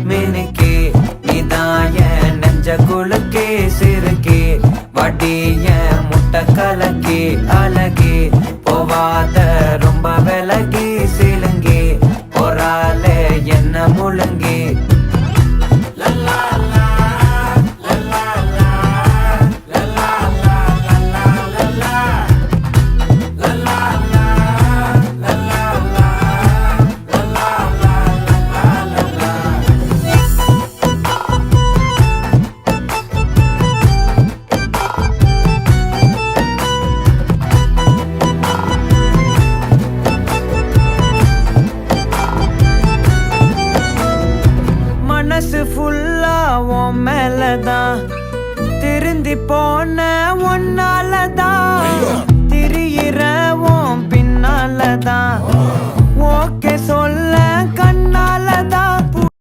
மினுக்கே நீதாய நெஞ்ச குலுக்கே சிறுக்கே வடிய முட்டை கலக்கே அழகே போவாத ரொம்ப விலகி சிலுங்கி பொறாலே என்ன முழுங்கி மனசு ஃபுல்லா உன் மேலதான் திருந்தி போன ஒன்னாலதான் திரியிற உன் பின்னாலதான் ஓகே சொல்ல கண்ணாலதான்